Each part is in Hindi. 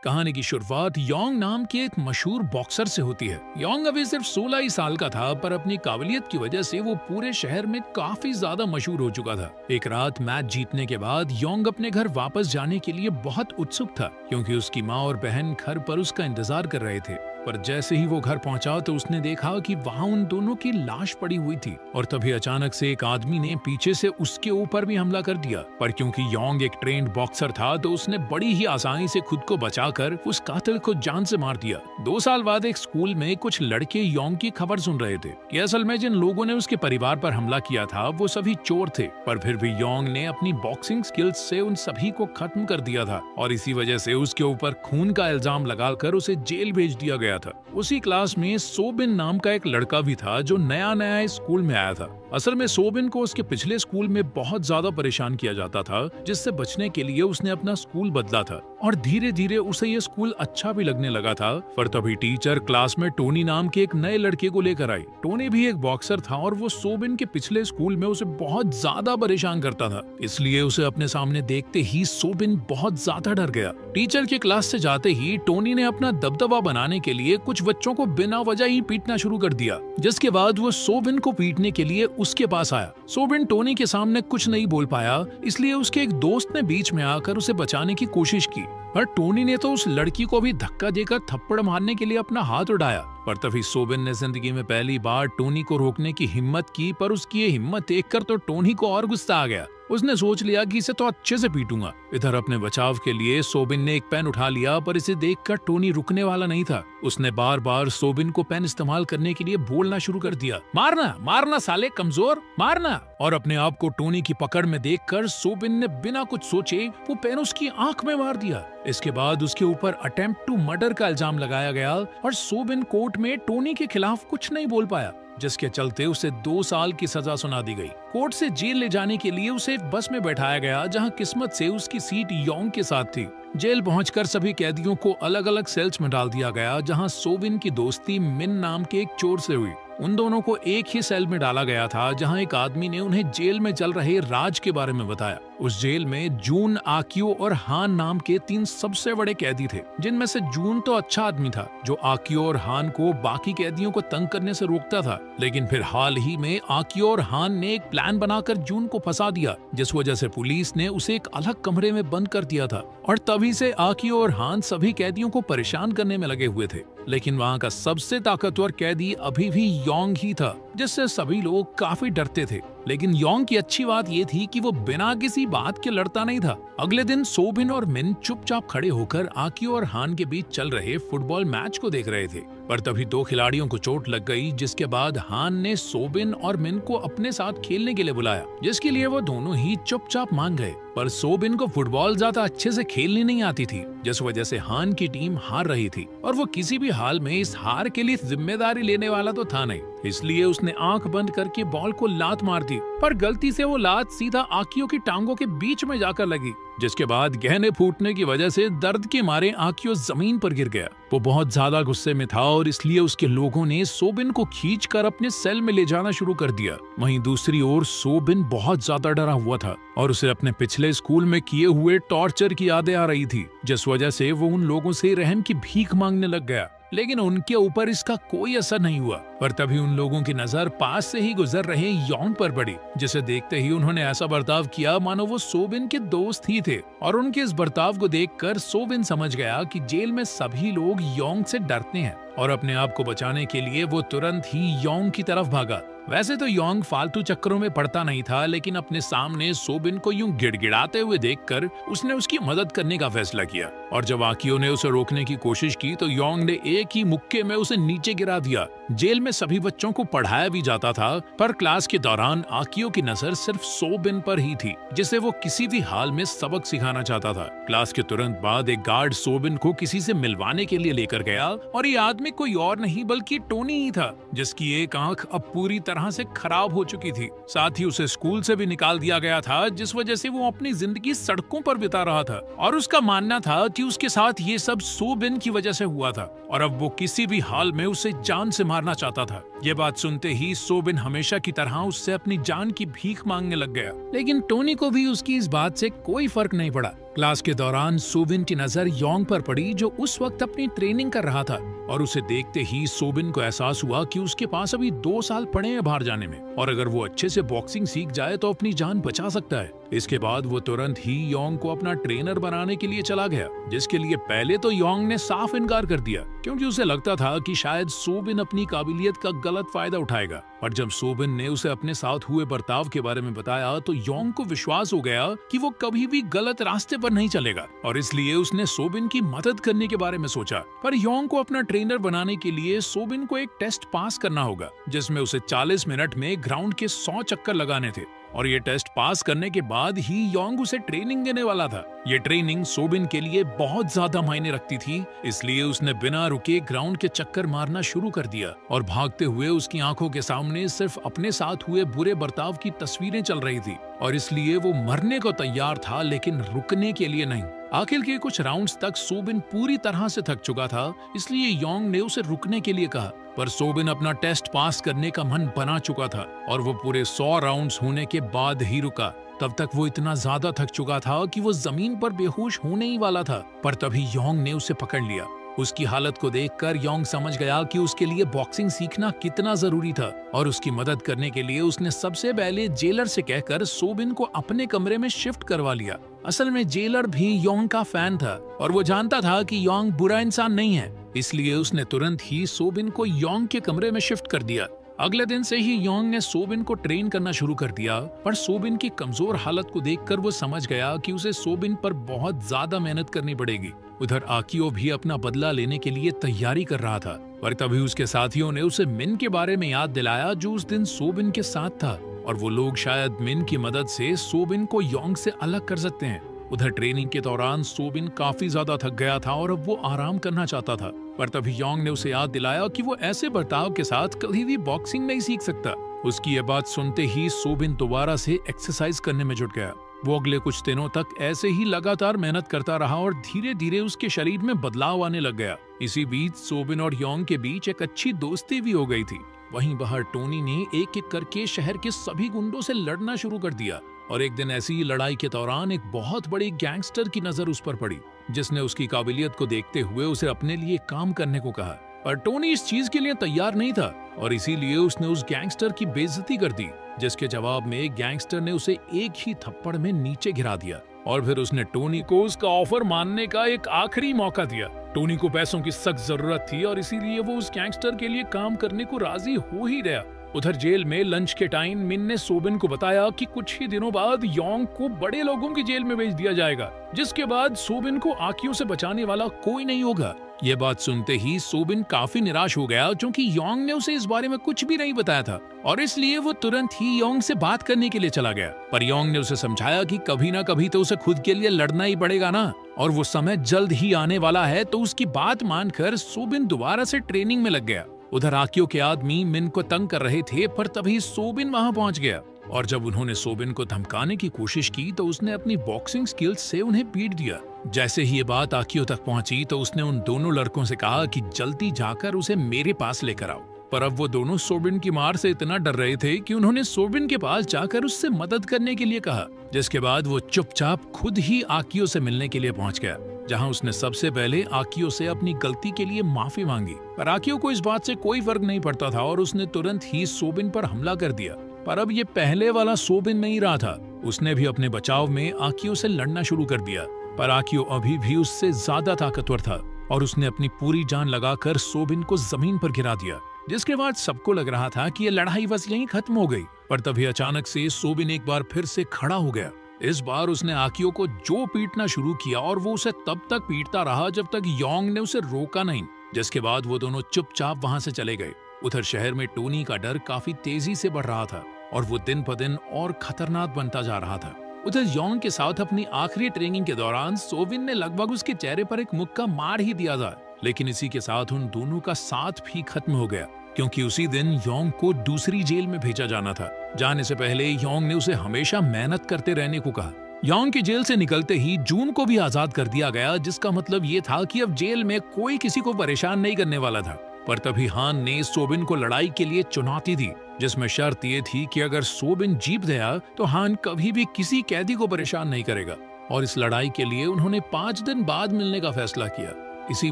कहानी की शुरुआत योंग नाम के एक मशहूर बॉक्सर से होती है। योंग अभी सिर्फ 16 ही साल का था, पर अपनी काबिलियत की वजह से वो पूरे शहर में काफी ज्यादा मशहूर हो चुका था। एक रात मैच जीतने के बाद योंग अपने घर वापस जाने के लिए बहुत उत्सुक था, क्योंकि उसकी माँ और बहन घर पर उसका इंतजार कर रहे थे। पर जैसे ही वो घर पहुंचा तो उसने देखा कि वहां उन दोनों की लाश पड़ी हुई थी, और तभी अचानक से एक आदमी ने पीछे से उसके ऊपर भी हमला कर दिया। पर क्योंकि योंग एक ट्रेंड बॉक्सर था, तो उसने बड़ी ही आसानी से खुद को बचाकर उस कातिल को जान से मार दिया। 2 साल बाद एक स्कूल में कुछ लड़के योंग की खबर सुन रहे थे कि असल में जिन लोगों ने उसके परिवार पर हमला किया था वो सभी चोर थे, पर फिर भी योंग ने अपनी बॉक्सिंग स्किल्स से उन सभी को खत्म कर दिया था, और इसी वजह से उसके ऊपर खून का इल्जाम लगाकर उसे जेल भेज दिया गया था। उसी क्लास में सोबिन नाम का एक लड़का भी था, जो नया नया इस स्कूल में आया था। असल में सोबिन को उसके पिछले स्कूल में बहुत ज्यादा परेशान किया जाता था, जिससे बचने के लिए उसने अपना स्कूल बदला था, और धीरे धीरे उसे ये स्कूल अच्छा भी लगने लगा था। पर तभी टीचर क्लास में टोनी नाम के एक नए लड़के को लेकर आई। टोनी भी एक बॉक्सर था, और वो सोबिन के पिछले स्कूल में उसे बहुत ज्यादा परेशान करता था, इसलिए उसे अपने सामने देखते ही सोबिन बहुत ज्यादा डर गया। टीचर के क्लास से जाते ही टोनी ने अपना दबदबा बनाने के लिए कुछ बच्चों को बिना वजह ही पीटना शुरू कर दिया, जिसके बाद वो सोबिन को पीटने के लिए उसके पास आया। सोबिन टोनी के सामने कुछ नहीं बोल पाया, इसलिए उसके एक दोस्त ने बीच में आकर उसे बचाने की कोशिश की, पर टोनी ने तो उस लड़की को भी धक्का देकर थप्पड़ मारने के लिए अपना हाथ उठाया। पर तभी सोबिन ने जिंदगी में पहली बार टोनी को रोकने की हिम्मत की, पर उसकी ये हिम्मत देखकर तो टोनी को और गुस्सा आ गया। उसने सोच लिया कि इसे तो अच्छे से पीटूंगा। इधर अपने बचाव के लिए सोबिन ने एक पेन उठा लिया, पर इसे देखकर टोनी रुकने वाला नहीं था। उसने बार बार सोबिन को पेन इस्तेमाल करने के लिए बोलना शुरू कर दिया, मारना मारना साले कमजोर, मारना। और अपने आप को टोनी की पकड़ में देखकर सोबिन ने बिना कुछ सोचे वो पेन उसकी आंख में मार दिया। इसके बाद उसके ऊपर अटेम्प्ट टू मर्डर का इल्जाम लगाया गया, और सोबिन कोर्ट में टोनी के खिलाफ कुछ नहीं बोल पाया, जिसके चलते उसे 2 साल की सजा सुना दी गई। कोर्ट से जेल ले जाने के लिए उसे एक बस में बैठाया गया, जहां किस्मत से उसकी सीट योंग के साथ थी। जेल पहुंचकर सभी कैदियों को अलग अलग सेल्स में डाल दिया गया, जहां सोबिन की दोस्ती मिन नाम के एक चोर से हुई। उन दोनों को एक ही सेल में डाला गया था, जहां एक आदमी ने उन्हें जेल में चल रहे राज के बारे में बताया। उस जेल में जून, आकियो और हान नाम के 3 सबसे बड़े कैदी थे, जिनमें से जून तो अच्छा आदमी था, जो आकियो और हान को बाकी कैदियों को तंग करने से रोकता था। लेकिन फिर हाल ही में आकियो और हान ने एक प्लान बनाकर जून को फंसा दिया, जिस वजह से पुलिस ने उसे एक अलग कमरे में बंद कर दिया था, और तभी से आकियो और हान सभी कैदियों को परेशान करने में लगे हुए थे। लेकिन वहाँ का सबसे ताकतवर कैदी अभी भी योंग ही था, जिससे सभी लोग काफी डरते थे। लेकिन योंग की अच्छी बात ये थी कि वो बिना किसी बात के लड़ता नहीं था। अगले दिन सोबिन और मिन चुपचाप खड़े होकर आकियो और हान के बीच चल रहे फुटबॉल मैच को देख रहे थे, पर तभी 2 खिलाड़ियों को चोट लग गई, जिसके बाद हान ने सोबिन और मिन को अपने साथ खेलने के लिए बुलाया, जिसके लिए वो दोनों ही चुपचाप मान गए। पर सोबिन को फुटबॉल ज्यादा अच्छे से खेलनी नहीं आती थी, जिस वजह से हान की टीम हार रही थी, और वो किसी भी हाल में इस हार के लिए जिम्मेदारी लेने वाला तो था नहीं। इसलिए उसने आंख बंद करके बॉल को लात मार दी, पर गलती से वो लात सीधा आकियो की टांगों के बीच में जाकर लगी, जिसके बाद गहने फूटने की वजह से दर्द के मारे आकियो जमीन पर गिर गया। वो बहुत ज्यादा गुस्से में था, और इसलिए उसके लोगों ने सोबिन को खींचकर अपने सेल में ले जाना शुरू कर दिया। वहीं दूसरी ओर सोबिन बहुत ज्यादा डरा हुआ था, और उसे अपने पिछले स्कूल में किए हुए टॉर्चर की यादें आ रही थी, जिस वजह से वो उन लोगों से रहम की भीख मांगने लग गया। लेकिन उनके ऊपर इसका कोई असर नहीं हुआ। पर तभी उन लोगों की नजर पास से ही गुजर रहे योंग पर पड़ी, जिसे देखते ही उन्होंने ऐसा बर्ताव किया मानो वो सोबिन के दोस्त ही थे। और उनके इस बर्ताव को देखकर सोबिन समझ गया कि जेल में सभी लोग योंग से डरते हैं, और अपने आप को बचाने के लिए वो तुरंत ही योंग की तरफ भागा। वैसे तो योंग फालतू चक्करों में पड़ता नहीं था, लेकिन अपने सामने सोबिन को यूं गिड़गिड़ाते हुए देखकर उसने उसकी मदद करने का फैसला किया। और जब आकियो ने उसे रोकने की कोशिश की, तो योंग ने एक ही मुक्के में उसे नीचे गिरा दिया। जेल में सभी बच्चों को पढ़ाया भी जाता था, पर क्लास के दौरान आकियो की नजर सिर्फ सोबिन पर ही थी, जिसे वो किसी भी हाल में सबक सिखाना चाहता था। क्लास के तुरंत बाद एक गार्ड सोबिन को किसी से मिलवाने के लिए लेकर गया, और ये आदमी कोई और नहीं बल्कि टोनी ही था, जिसकी एक आंख अब पूरी तरह से खराब हो चुकी थी। साथ ही उसे स्कूल से भी निकाल दिया गया था, जिस वजह से वो अपनी जिंदगी सड़कों पर बिता रहा था, और उसका मानना था कि उसके साथ ये सब सोबिन की वजह से हुआ था, और अब वो किसी भी हाल में उसे जान से मारना चाहता था। ये बात सुनते ही सोबिन हमेशा की तरह उससे अपनी जान की भीख मांगने लग गया। लेकिन टोनी को भी उसकी इस बात से कोई फर्क नहीं पड़ा। क्लास के दौरान सोबिन की नजर योंग पर पड़ी, जो उस वक्त अपनी ट्रेनिंग कर रहा था, और उसे देखते ही सोबिन को एहसास हुआ कि उसके पास अभी 2 साल पड़े हैं बाहर जाने में, और अगर वो अच्छे से बॉक्सिंग सीख जाए तो अपनी जान बचा सकता है। इसके बाद वो तुरंत ही योंग को अपना ट्रेनर बनाने के लिए चला गया, जिसके लिए पहले तो योंग ने साफ इनकार कर दिया, क्योंकि उसे लगता था कि शायद सोबिन अपनी काबिलियत का गलत फायदा उठाएगा। पर जब सोबिन ने उसे अपने साथ हुए बर्ताव के बारे में बताया तो योंग को विश्वास हो गया कि वो कभी भी गलत रास्ते पर नहीं चलेगा, और इसलिए उसने सोबिन की मदद करने के बारे में सोचा। पर योंग को अपना ट्रेनर बनाने के लिए सोबिन को एक टेस्ट पास करना होगा, जिसमें उसे 40 मिनट में ग्राउंड के 100 चक्कर लगाने थे, और ये टेस्ट पास करने के बाद ही योंग उसे ट्रेनिंग देने वाला था। ये ट्रेनिंग सोबिन के लिए बहुत ज्यादा मायने रखती थी, इसलिए उसने बिना रुके ग्राउंड के चक्कर मारना शुरू कर दिया, और भागते हुए उसकी आंखों के सामने सिर्फ अपने साथ हुए बुरे बर्ताव की तस्वीरें चल रही थी, और इसलिए वो मरने को तैयार था, लेकिन रुकने के लिए नहीं। आखिर के कुछ राउंड्स तक सोबिन पूरी तरह से थक चुका था, इसलिए योंग ने उसे रुकने के लिए कहा, पर सोबिन अपना टेस्ट पास करने का मन बना चुका था, और वो पूरे 100 राउंड्स होने के बाद ही रुका। तब तक वो इतना ज्यादा थक चुका था कि वो जमीन पर बेहोश होने ही वाला था, पर तभी योंग ने उसे पकड़ लिया। उसकी हालत को देखकर योंग समझ गया कि उसके लिए बॉक्सिंग सीखना कितना जरूरी था, और उसकी मदद करने के लिए उसने सबसे पहले जेलर से कहकर सोबिन को अपने कमरे में शिफ्ट करवा लिया। असल में जेलर भी योंग का फैन था, और वो जानता था कि योंग बुरा इंसान नहीं है, इसलिए उसने तुरंत ही सोबिन को योंग के कमरे में शिफ्ट कर दिया। अगले दिन से ही योंग ने सोबिन को ट्रेन करना शुरू कर दिया, पर सोबिन की कमजोर हालत को देखकर वो समझ गया कि उसे सोबिन पर बहुत ज्यादा मेहनत करनी पड़ेगी। उधर आकियो भी अपना बदला लेने के लिए तैयारी कर रहा था, पर तभी उसके साथियों ने उसे मिन के बारे में याद दिलाया, जो उस दिन सोबिन के साथ था, और वो लोग शायद मिन की मदद से सोबिन को योंग से अलग कर सकते हैं। उधर ट्रेनिंग के दौरान सोबिन काफी ज्यादा थक गया था और अब वो आराम करना चाहता था, पर तभी योंग ने उसे याद दिलाया कि वो ऐसे बर्ताव के साथ कभी भी बॉक्सिंग नहीं सीख सकता। उसकी ये बात सुनते ही सोबिन दोबारा से एक्सरसाइज करने में जुट गया। वो अगले कुछ दिनों तक ऐसे ही लगातार मेहनत करता रहा, और धीरे धीरे उसके शरीर में बदलाव आने लग गया। इसी बीच सोबिन और योंग के बीच एक अच्छी दोस्ती भी हो गई थी। वहीं बाहर टोनी ने एक एक करके शहर के सभी गुंडों से लड़ना शुरू कर दिया, और एक दिन ऐसी ही लड़ाई के दौरान एक बहुत बड़ी गैंगस्टर की नजर उस पर पड़ी, जिसने उसकी काबिलियत को देखते हुए उसे अपने लिए काम करने को कहा। पर टोनी इस चीज के लिए तैयार नहीं था, और इसीलिए उसने उस गैंगस्टर की बेइज्जती कर दी, जिसके जवाब में गैंगस्टर ने उसे एक ही थप्पड़ में नीचे गिरा दिया, और फिर उसने टोनी को उसका ऑफर मानने का एक आखिरी मौका दिया। टोनी को पैसों की सख्त जरूरत थी, और इसीलिए वो उस गैंगस्टर के लिए काम करने को राजी हो ही गया। उधर जेल में लंच के टाइम मिन ने सोबिन को बताया कि कुछ ही दिनों बाद योंग को बड़े लोगों की जेल में भेज दिया जाएगा, जिसके बाद सोबिन को आंखियों से बचाने वाला कोई नहीं होगा। ये बात सुनते ही सोबिन काफी निराश हो गया, क्योंकि योंग ने उसे इस बारे में कुछ भी नहीं बताया था, और इसलिए वो तुरंत ही योंग से बात करने के लिए चला गया। पर योंग ने उसे समझाया कि कभी ना कभी तो उसे खुद के लिए लड़ना ही पड़ेगा ना, और वो समय जल्द ही आने वाला है। तो उसकी बात मानकर सोबिन दोबारा से ट्रेनिंग में लग गया। उधर आकियो के आदमी मिन को तंग कर रहे थे, पर तभी सोबिन वहां पहुंच गया, और जब उन्होंने सोबिन को धमकाने की कोशिश की तो उसने अपनी बॉक्सिंग स्किल्स से उन्हें पीट दिया। जैसे ही ये बात आकियो तक पहुंची तो उसने उन दोनों लड़कों से कहा कि जल्दी जाकर उसे मेरे पास लेकर आओ। पर अब वो दोनों सोबिन की मार से इतना डर रहे थे कि उन्होंने सोबिन के पास जाकर उससे मदद करने के लिए कहा, जिसके बाद वो चुपचाप खुद ही आकियो से मिलने के लिए पहुंच गया, जहां उसने सबसे पहले आकियो से अपनी गलती के लिए माफी मांगी। पर आकियो को इस बात से कोई फर्क नहीं पड़ता था, और उसने तुरंत ही सोबिन पर हमला कर दिया। पर अब ये पहले वाला सोबिन नहीं रहा था, उसने भी अपने बचाव में आकियो से लड़ना शुरू कर दिया। पर आकियो अभी भी उससे ज्यादा ताकतवर था, और उसने अपनी पूरी जान लगाकर सोबिन को जमीन पर गिरा दिया, जिसके बाद सबको लग रहा था कि ये लड़ाई बस यहीं खत्म हो गई। पर तभी अचानक से सोबिन एक बार फिर से खड़ा हो गया। इस बार उसने आकियो को जो पीटना शुरू किया, और वो उसे तब तक पीटता रहा जब तक योंग ने उसे रोका नहीं, जिसके बाद वो दोनों चुपचाप वहां से चले गए। उधर शहर में टोनी का डर काफी तेजी से बढ़ रहा था, और वो दिन ब दिन और खतरनाक बनता जा रहा था। उधर योंग के साथ अपनी आखिरी ट्रेनिंग के दौरान सोबिन ने लगभग उसके चेहरे पर एक मुक्का मार ही दिया था, लेकिन इसी के साथ उन दोनों का साथ भी खत्म हो गया, क्योंकि उसी दिन योंग को दूसरी जेल में भेजा जाना था। जाने से पहले योंग ने उसे हमेशा मेहनत करते रहने को कहा। योंग की जेल से निकलते ही जून को भी आजाद कर दिया गया, जिसका मतलब ये था कि अब जेल में कोई किसी को परेशान नहीं करने वाला था। पर तभी हान ने सोबिन को लड़ाई के लिए चुनौती दी, जिसमें शर्त ये थी कि अगर सोबिन जीत गया तो हान कभी भी किसी कैदी को परेशान नहीं करेगा। और इस लड़ाई के लिए उन्होंने 5 दिन बाद मिलने का फैसला किया। इसी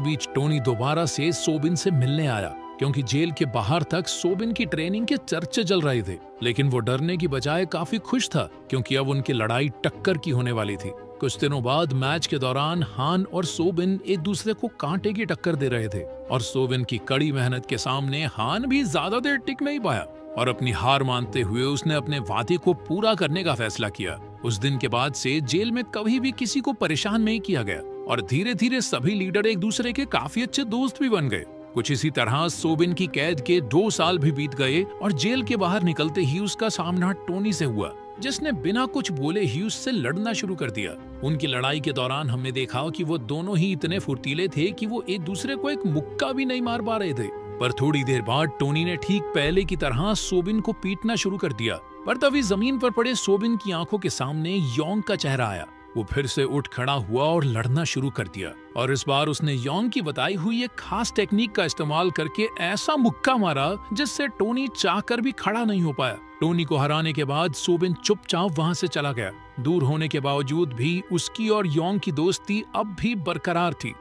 बीच टोनी दोबारा से सोबिन से मिलने आया, क्योंकि जेल के बाहर तक सोबिन की ट्रेनिंग के चर्चे चल रहे थे। लेकिन वो डरने की बजाय काफी खुश था, क्योंकि अब उनकी लड़ाई टक्कर की होने वाली थी। कुछ दिनों बाद मैच के दौरान हान और सोबिन एक दूसरे को कांटे की टक्कर दे रहे थे, और सोबिन की कड़ी मेहनत के सामने हान भी ज्यादा देर टिक नहीं पाया और अपनी हार मानते हुए उसने अपने वादे को पूरा करने का फैसला किया। उस दिन के बाद से जेल में कभी भी किसी को परेशान नहीं किया गया, और धीरे धीरे सभी लीडर एक दूसरे के काफी अच्छे दोस्त भी बन गए। कुछ इसी तरह सोबिन की कैद के 2 साल भी बीत गए, और जेल के बाहर निकलते ही उसका सामना टोनी से हुआ, जिसने बिना कुछ बोले ही उससे लड़ना शुरू कर दिया। उनकी लड़ाई के दौरान हमने देखा कि वो दोनों ही इतने फुर्तीले थे कि वो एक दूसरे को एक मुक्का भी नहीं मार पा रहे थे। पर थोड़ी देर बाद टोनी ने ठीक पहले की तरह सोबिन को पीटना शुरू कर दिया। पर तभी जमीन पर पड़े सोबिन की आंखों के सामने योंग का चेहरा आया। वो फिर से उठ खड़ा हुआ और लड़ना शुरू कर दिया, और इस बार उसने योंग की बताई हुई एक खास टेक्निक का इस्तेमाल करके ऐसा मुक्का मारा जिससे टोनी चाहकर भी खड़ा नहीं हो पाया। टोनी को हराने के बाद सोबिन चुपचाप वहां से चला गया। दूर होने के बावजूद भी उसकी और योंग की दोस्ती अब भी बरकरार थी।